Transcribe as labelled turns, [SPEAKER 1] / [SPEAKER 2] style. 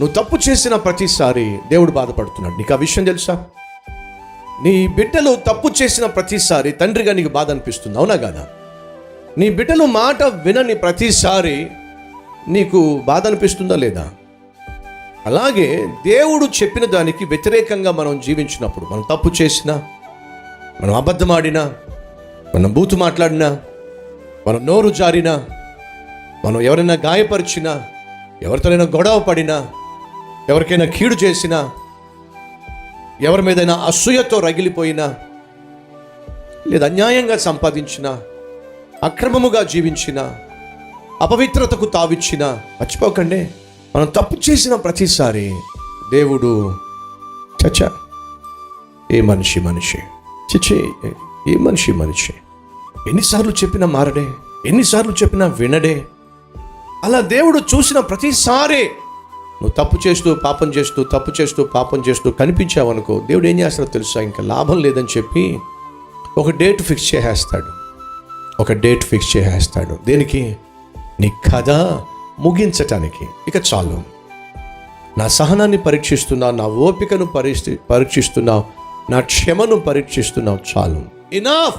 [SPEAKER 1] నువ్వు తప్పు చేసిన ప్రతిసారి దేవుడు బాధపడుతున్నాడు. నీకు ఆ విషయం తెలుసా? నీ బిడ్డలు తప్పు చేసిన ప్రతిసారి తండ్రిగా నీకు బాధ అనిపిస్తుంది, అవునా కాదా? నీ బిడ్డలు మాట వినని ప్రతిసారి నీకు బాధ అనిపిస్తుందా లేదా? అలాగే దేవుడు చెప్పిన దానికి వ్యతిరేకంగా మనం జీవించినప్పుడు, మనం తప్పు చేసినా, మనం అబద్ధమాడినా, మనం బూతు మాట్లాడినా, మనం నోరు జారినా, మనం ఎవరైనా గాయపరిచినా, ఎవరితోనైనా గొడవ పడినా, ఎవరికైనా కీడు చేసినా, ఎవరి మీదైనా అసూయతో రగిలిపోయినా, లేదా అన్యాయంగా సంపాదించినా, అక్రమముగా జీవించినా, అపవిత్రతకు తావిచ్చినా, మర్చిపోకండి, మనం తప్పు చేసిన ప్రతిసారి దేవుడు చచ్చా ఏ మనిషి చిచ్చే ఏ మనిషి ఎన్నిసార్లు చెప్పినా మారడే, ఎన్నిసార్లు చెప్పినా వినడే. అలా దేవుడు చూసిన ప్రతిసారి నువ్వు తప్పు చేస్తూ పాపం చేస్తూ కనిపించావనుకో, దేవుడు ఏం చేస్తాడో తెలుసా? ఇంకా లాభం లేదని చెప్పి ఒక డేట్ ఫిక్స్ చేసేస్తాడు. దేనికి? నీ కథ ముగించటానికి. ఇక చాలు, నా సహనాన్ని పరీక్షిస్తున్నావు, నా ఓపికను పరీక్షిస్తున్నావు, నా క్షమను పరీక్షిస్తున్నావు, చాలు, ఇనఫ్.